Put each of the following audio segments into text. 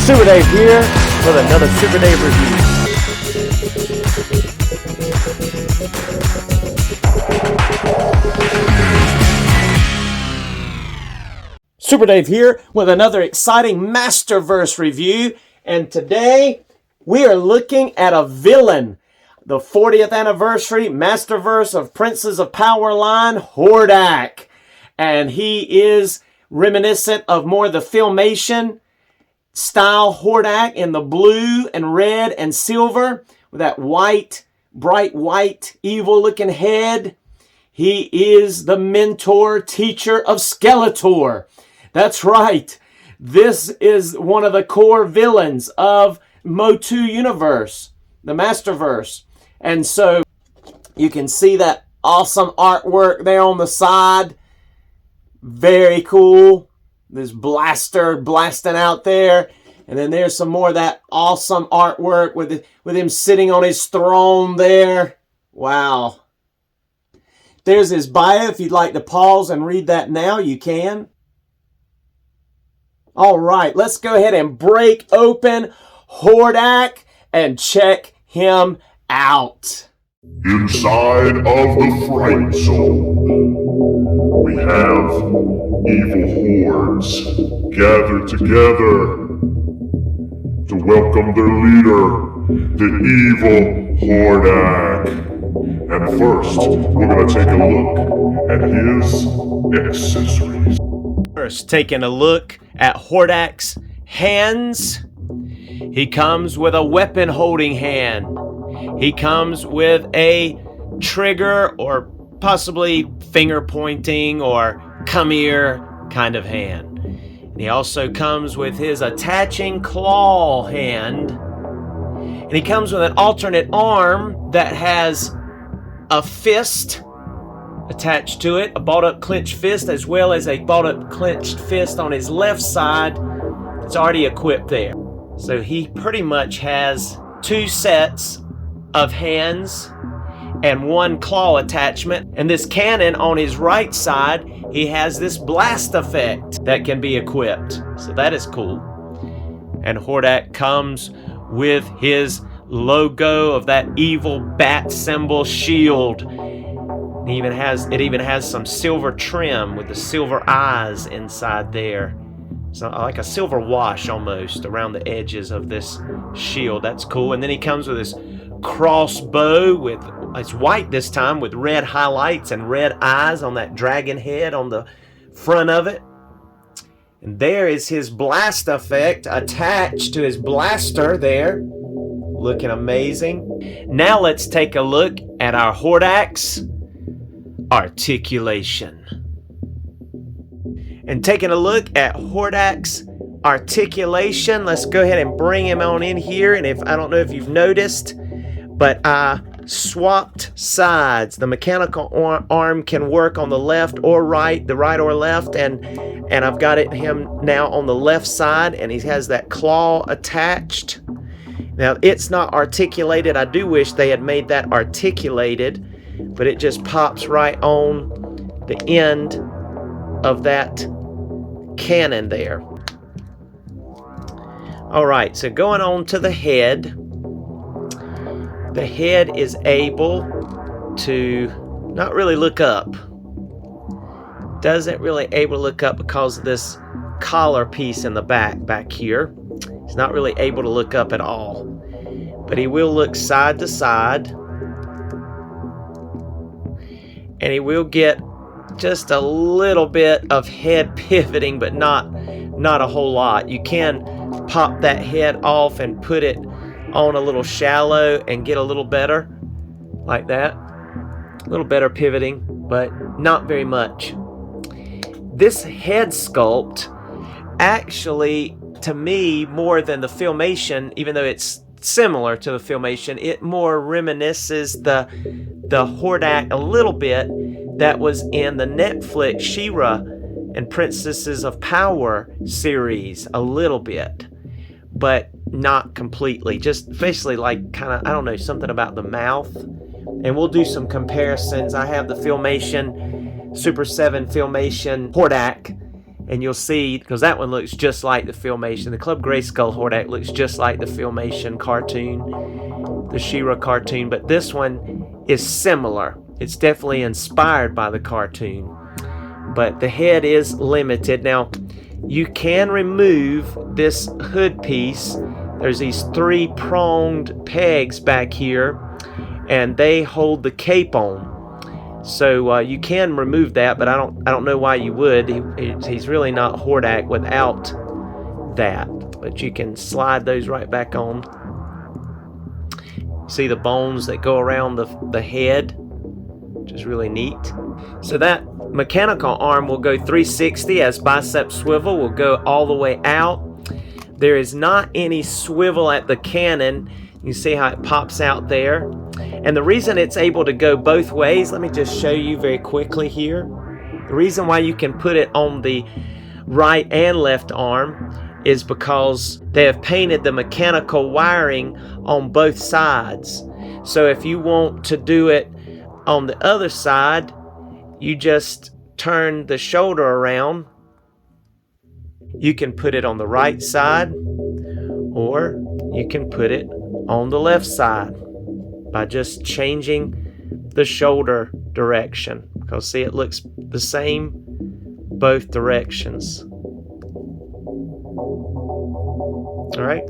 Super Dave here with another Super Dave review. Super Dave here with another exciting Masterverse review, and today we are looking at a villain. The 40th anniversary Masterverse of Princes of Power line, Hordak. And he is reminiscent of more the Filmation style Hordak in the blue and red and silver with that white, bright white, evil looking head. He is the mentor teacher of Skeletor. That's right. This is one of the core villains of Motu universe, the Masterverse. And so you can see that awesome artwork there on the side. Very cool. This blaster blasting out there. And then there's some more of that awesome artwork with him sitting on his throne there. Wow. There's his bio. If you'd like to pause and read that now, you can. All right, let's go ahead and break open Hordak and check him out. Inside of the Fright Zone, we have evil hordes gathered together to welcome their leader, the evil Hordak. And first, we're going to take a look at his accessories. First, taking a look at Hordak's hands. He comes with a weapon holding hand. He comes with a trigger or possibly finger pointing or come here kind of hand. And he also comes with his attaching claw hand. And he comes with an alternate arm that has a fist attached to it, a balled up clenched fist, as well as a balled up clenched fist on his left side. It's already equipped there. So he pretty much has two sets of hands and one claw attachment. And this cannon on his right side, he has this blast effect that can be equipped. So that is cool. And Hordak comes with his logo of that evil bat symbol shield. It even has some silver trim with the silver eyes inside there. So like a silver wash almost around the edges of this shield. That's cool. And then he comes with this crossbow it's white this time with red highlights and red eyes on that dragon head on the front of it. And there is his blast effect attached to his blaster there. Looking amazing. Now let's take a look at our Hordak's Articulation. And taking a look at Hordak's Articulation, let's go ahead and bring him on in here. And I don't know if you've noticed, but I swapped sides. The mechanical arm can work on the left or right, the right or left, and I've got him now on the left side, and he has that claw attached. Now it's not articulated. I do wish they had made that articulated, but it just pops right on the end of that cannon there. All right, so going on to the head. The head is able to not really look up. Doesn't really able to look up because of this collar piece in the back here. He's not really able to look up at all. But he will look side to side. And he will get just a little bit of head pivoting, but not a whole lot. You can pop that head off and put it on a little shallow and get a little better, like that. A little better pivoting, but not very much. This head sculpt, actually, to me, more than the Filmation, even though it's similar to the Filmation, it more reminisces the Hordak a little bit that was in the Netflix She-Ra and Princesses of Power series a little bit, but not completely. Just basically like kind of, I don't know, something about the mouth. And we'll do some comparisons. I have the Filmation Super 7 Filmation Hordak, and you'll see, because that one looks just like the Filmation. The Club Grayskull Hordak looks just like the Filmation cartoon, the She-Ra cartoon, but this one is similar. It's definitely inspired by the cartoon, but the head is limited. Now, you can remove this hood piece. There's these 3-pronged pegs back here, and they hold the cape on. So you can remove that, but I don't know why you would. He's really not Hordak without that. But you can slide those right back on. See the bones that go around the head, which is really neat. So that mechanical arm will go 360 as bicep swivel will go all the way out. There is not any swivel at the cannon. You see how it pops out there. And the reason it's able to go both ways, let me just show you very quickly here. The reason why you can put it on the right and left arm is because they have painted the mechanical wiring on both sides. So if you want to do it on the other side, you just turn the shoulder around. You can put it on the right side, or you can put it on the left side by just changing the shoulder direction. Because see, it looks the same both directions. All right,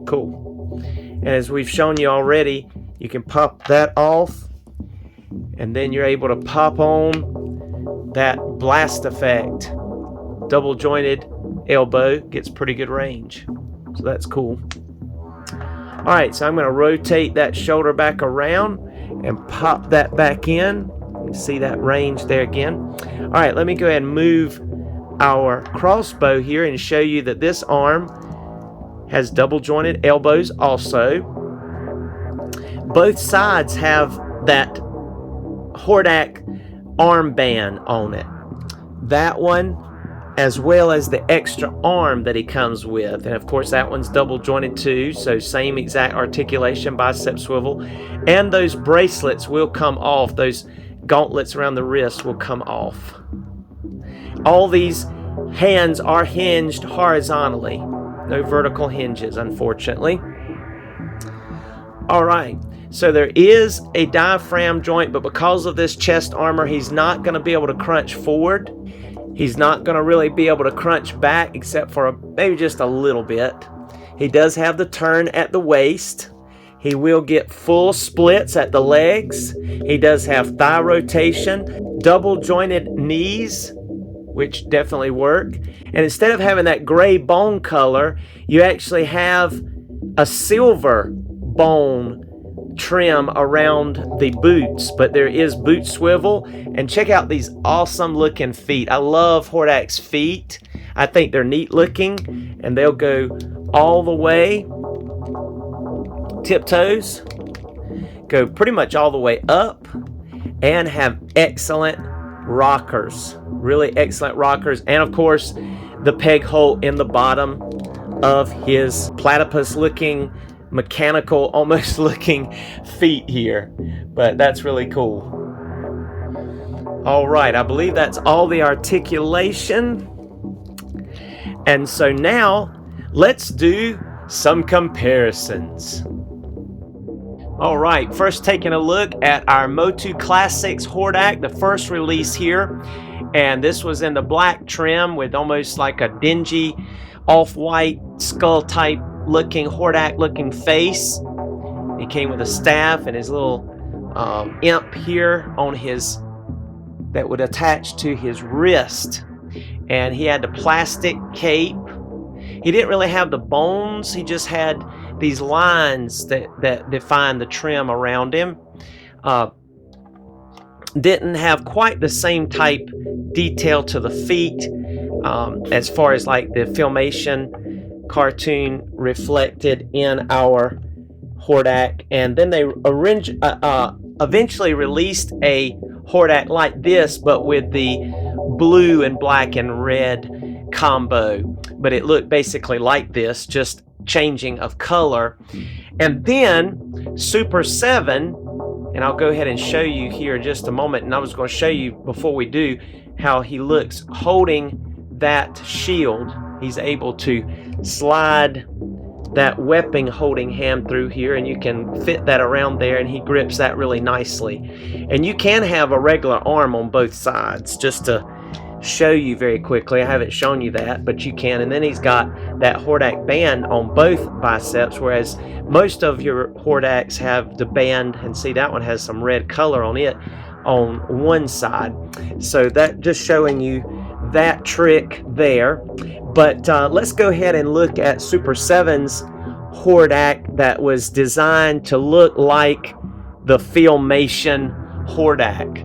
cool. And as we've shown you already, you can pop that off, and then you're able to pop on that blast effect. Double jointed elbow gets pretty good range, so that's cool. All right, so I'm going to rotate that shoulder back around and pop that back in. You see that range there again. All right, let me go ahead and move our crossbow here and show you that this arm has double jointed elbows also. Both sides have that Hordak armband on it. That one, as well as the extra arm that he comes with. And of course that one's double jointed too, so same exact articulation, bicep swivel. And those bracelets will come off, those gauntlets around the wrist will come off. All these hands are hinged horizontally. No vertical hinges, unfortunately. All right, so there is a diaphragm joint, but because of this chest armor, he's not going to be able to crunch forward. He's not going to really be able to crunch back except for maybe just a little bit. He does have the turn at the waist. He will get full splits at the legs. He does have thigh rotation, double jointed knees, which definitely work. And instead of having that gray bone color, you actually have a silver bone trim around the boots, but there is boot swivel. And check out these awesome looking feet. I love Hordak's feet. I think they're neat looking, and they'll go all the way, tiptoes, go pretty much all the way up, and have excellent rockers, really excellent rockers. And of course the peg hole in the bottom of his platypus looking, mechanical almost looking feet here, but that's really cool. All right, I believe that's all the articulation. And so now let's do some comparisons. All right, first taking a look at our Motu Classics Hordak, the first release here, and this was in the black trim with almost like a dingy off-white skull type looking Hordak looking face. He came with a staff and his little imp here on his, that would attach to his wrist, and he had the plastic cape. He didn't really have the bones, he just had these lines that define the trim around him. Didn't have quite the same type detail to the feet as far as like the Filmation cartoon reflected in our Hordak. And then they eventually released a Hordak like this, but with the blue and black and red combo. But it looked basically like this, just changing of color. And then Super 7, and I'll go ahead and show you here in just a moment, and I was going to show you before we do how he looks holding that shield. He's able to slide that weapon holding hand through here, and you can fit that around there, and he grips that really nicely. And you can have a regular arm on both sides, just to show you very quickly. I haven't shown you that, but you can. And then he's got that Hordak band on both biceps, whereas most of your Hordaks have the band, and see that one has some red color on it on one side. So that just showing you that trick there. But let's go ahead and look at Super 7's Hordak that was designed to look like the Filmation Hordak.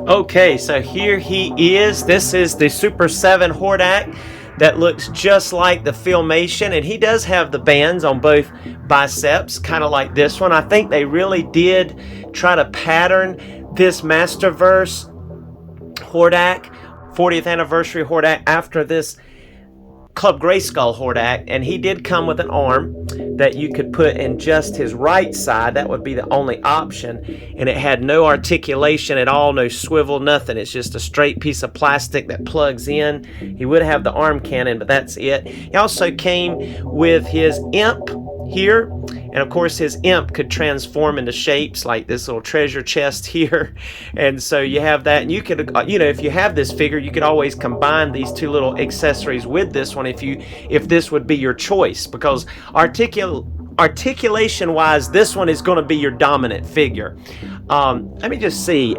Okay, so here he is. This is the Super 7 Hordak that looks just like the Filmation, and he does have the bands on both biceps, kind of like this one. I think they really did try to pattern this Masterverse Hordak, 40th anniversary Hordak, after this Club Grayskull Hordak, and he did come with an arm that you could put in just his right side. That would be the only option, and it had no articulation at all, no swivel, nothing. It's just a straight piece of plastic that plugs in. He would have the arm cannon, but that's it. He also came with his imp here, and of course his imp could transform into shapes like this little treasure chest here. And so you have that, and you could, you know, if you have this figure, you could always combine these two little accessories with this one if this would be your choice, because articulation wise, this one is going to be your dominant figure. Let me just see.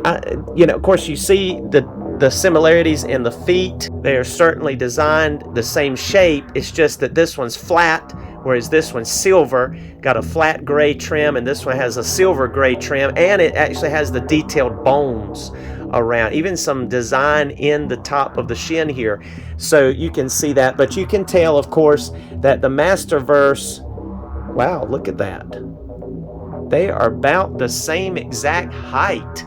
You know, of course you see the similarities in the feet. They are certainly designed the same shape. It's just that this one's flat, whereas this one's silver, got a flat gray trim, and this one has a silver gray trim, and it actually has the detailed bones around, even some design in the top of the shin here. So you can see that, but you can tell, of course, that the Masterverse, wow, look at that. They are about the same exact height.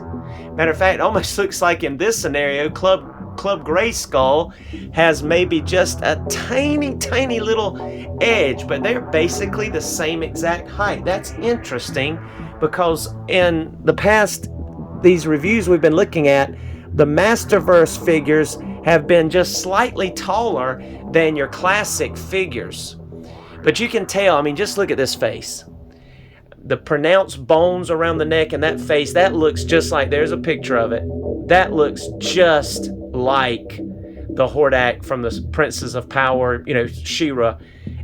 Matter of fact, it almost looks like in this scenario, Club Grayskull has maybe just a tiny little edge, but they're basically the same exact height. That's interesting, because in the past, these reviews we've been looking at, the Masterverse figures have been just slightly taller than your classic figures. But you can tell, I mean, just look at this face. The pronounced bones around the neck and that face, that looks just like, there's a picture of it. That looks just like the Hordak from the Princes of Power, you know, She-Ra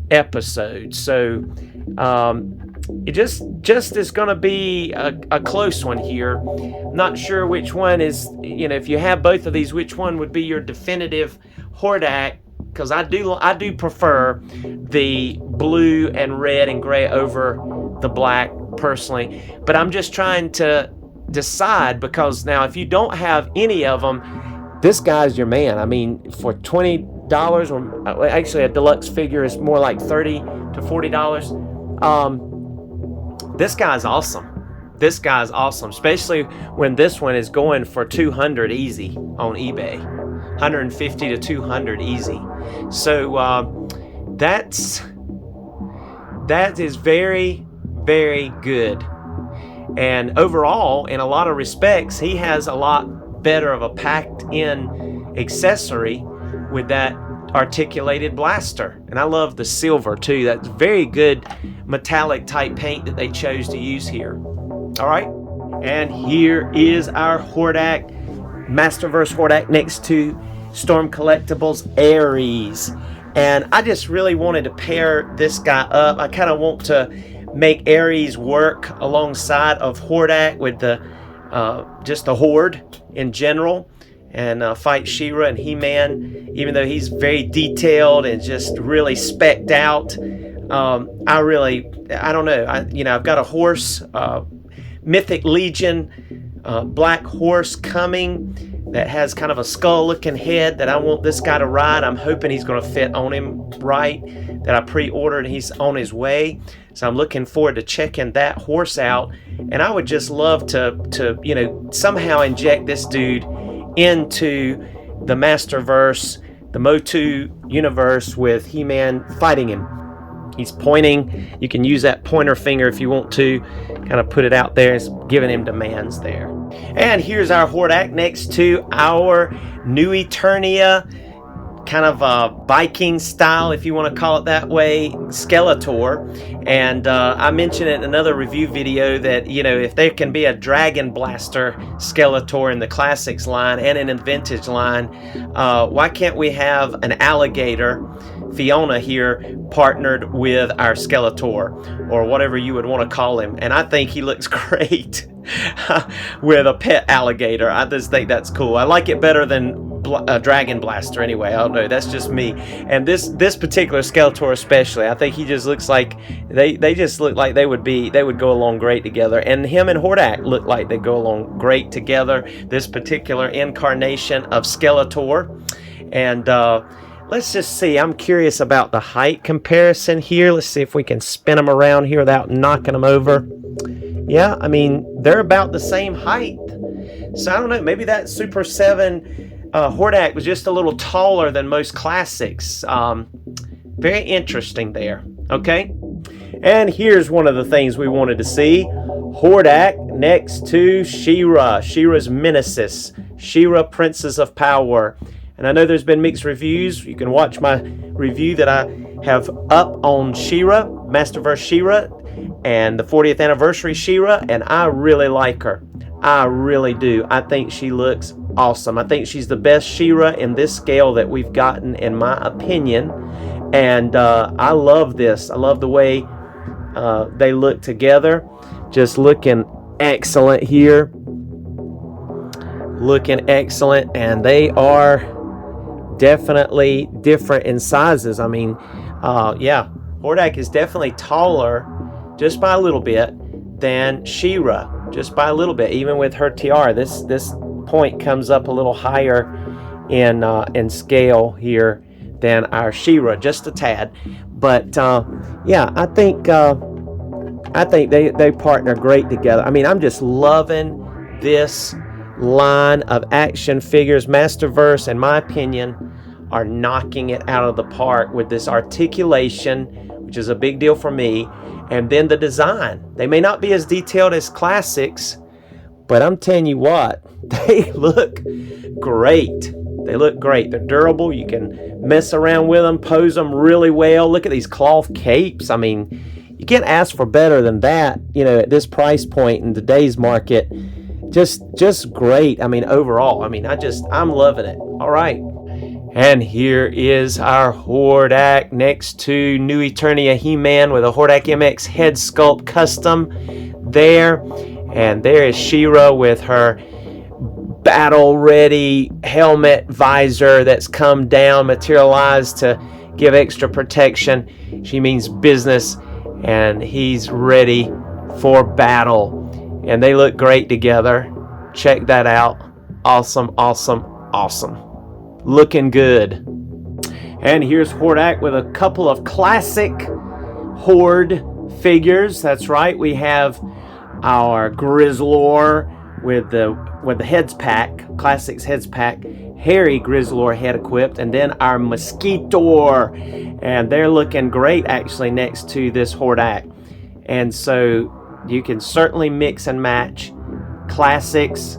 episode. So it just is going to be a close one here. Not sure which one is, you know, if you have both of these, which one would be your definitive Hordak, because I do prefer the blue and red and gray over the black personally. But I'm just trying to decide, because now if you don't have any of them, this guy's your man. I mean, for $20, or actually a deluxe figure is more like $30 to $40. This guy's awesome. This guy's awesome, especially when this one is going for $200 easy on eBay, $150 to $200 easy. So that is very, very good. And overall, in a lot of respects, he has a lot better of a packed in accessory with that articulated blaster. And I love the silver too. That's very good metallic type paint that they chose to use here. All right, and here is our Hordak, Masterverse Hordak, next to Storm Collectibles Ares. And I just really wanted to pair this guy up. I kind of want to make Ares work alongside of Hordak with the just the Horde in general, and fight She-Ra and He-Man, even though he's very detailed and just really specced out. I don't know. I've got a horse, Mythic Legion, black horse coming that has kind of a skull-looking head that I want this guy to ride. I'm hoping he's going to fit on him right, that I pre-ordered, and he's on his way. So I'm looking forward to checking that horse out. And I would just love to somehow inject this dude into the Masterverse, the Motu universe, with He-Man fighting him. He's pointing. You can use that pointer finger if you want to, kind of put it out there. It's giving him demands there. And here's our Hordak next to our New Eternia kind of a Viking style, if you want to call it that way, Skeletor. And I mentioned it in another review video that, you know, if there can be a Dragon Blaster Skeletor in the Classics line and in the Vintage line, why can't we have an alligator, Fiona here, partnered with our Skeletor, or whatever you would want to call him? And I think he looks great with a pet alligator. I just think that's cool. I like it better than Dragon Blaster anyway. I don't know, that's just me. And this particular Skeletor especially, I think he just looks like they just look like they would go along great together. And him and Hordak look like they go along great together, this particular incarnation of Skeletor. And let's just see, I'm curious about the height comparison here. Let's see if we can spin them around here without knocking them over. Yeah, I mean, they're about the same height. So I don't know, maybe that Super 7 Hordak was just a little taller than most Classics. Very interesting there. Okay, and here's one of the things we wanted to see: Hordak next to She-Ra, She-Ra's Nemesis, She-Ra Princess of Power. And I know there's been mixed reviews. You can watch my review that I have up on She-Ra, Masterverse She-Ra, and the 40th anniversary She-Ra, and I really like her. I really do. I think she looks awesome. I think she's the best She-Ra in this scale that we've gotten, in my opinion. And I love this. I love the way they look together. Just looking excellent here. Looking excellent. And they are definitely different in sizes. I mean, yeah, Hordak is definitely taller, just by a little bit, than She-Ra. Just by a little bit, even with her tiara. This point comes up a little higher in scale here than our She-Ra, just a tad. But yeah, I think they partner great together. I mean, I'm just loving this line of action figures. Masterverse, in my opinion, are knocking it out of the park with this articulation, which is a big deal for me. And then the design. They may not be as detailed as Classics, but I'm telling you what, they look great. They look great. They're durable. You can mess around with them, pose them really well. Look at these cloth capes. I mean, you can't ask for better than that, you know, at this price point in today's market. Just great. I mean, overall, I mean, I'm loving it. All right. And here is our Hordak next to New Eternia He-Man with a Hordak MX head sculpt custom there. And there is She-Ra with her battle-ready helmet visor that's come down, materialized to give extra protection. She means business, and he's ready for battle. And they look great together. Check that out. Awesome, awesome, awesome. Looking good. And here's Hordak with a couple of classic Horde figures. That's right, we have our Grizzlor with the heads pack, Classics heads pack, hairy Grizzlor head equipped, and then our Mosquitor, and they're looking great actually next to this Hordak. And so you can certainly mix and match Classics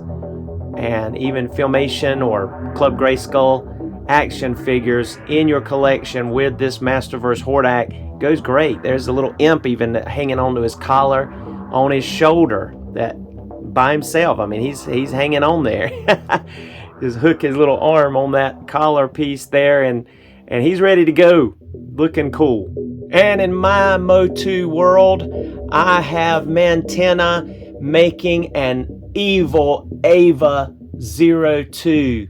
and even Filmation or Club Grayskull action figures in your collection with this Masterverse Hordak. Goes great. There's a little imp even hanging onto his collar on his shoulder that by himself. I mean, he's hanging on there. Just hook his little arm on that collar piece there, and he's ready to go. Looking cool. And in my Motu world, I have Mantenna making an evil Ava 02.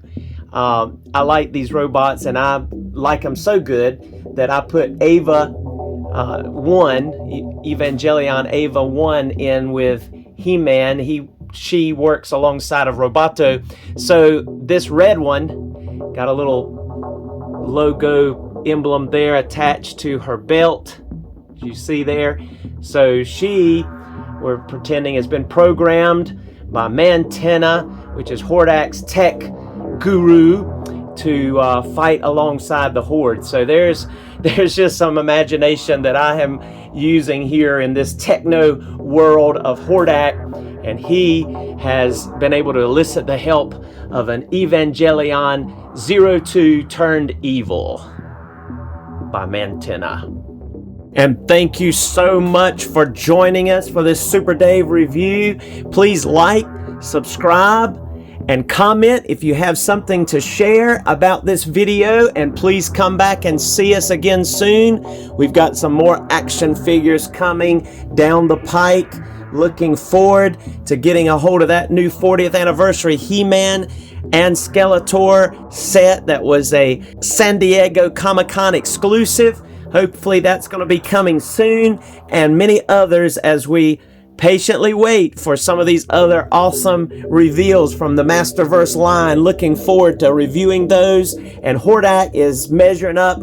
I like these robots, and I like them so good that I put Ava 1, Evangelion Ava 1 in with He-Man. She works alongside of Roboto. So this red one got a little logo emblem there attached to her belt. You see there? So we're pretending, has been programmed by Mantenna, which is Hordak's tech guru, to fight alongside the Horde. So there's just some imagination that I am using here in this techno world of Hordak, and he has been able to elicit the help of an Evangelion 02 turned evil by Mantenna. And thank you so much for joining us for this Super Dave review. Please like, subscribe, and comment if you have something to share about this video, and please come back and see us again soon. We've got some more action figures coming down the pike. Looking forward to getting a hold of that new 40th anniversary He-Man and Skeletor set that was a San Diego Comic-Con exclusive. Hopefully that's going to be coming soon, and many others as we patiently wait for some of these other awesome reveals from the Masterverse line. Looking forward to reviewing those, and Hordak is measuring up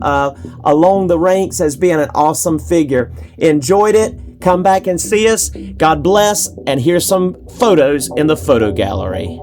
along the ranks as being an awesome figure. Enjoyed it. Come back and see us. God bless, and here's some photos in the photo gallery.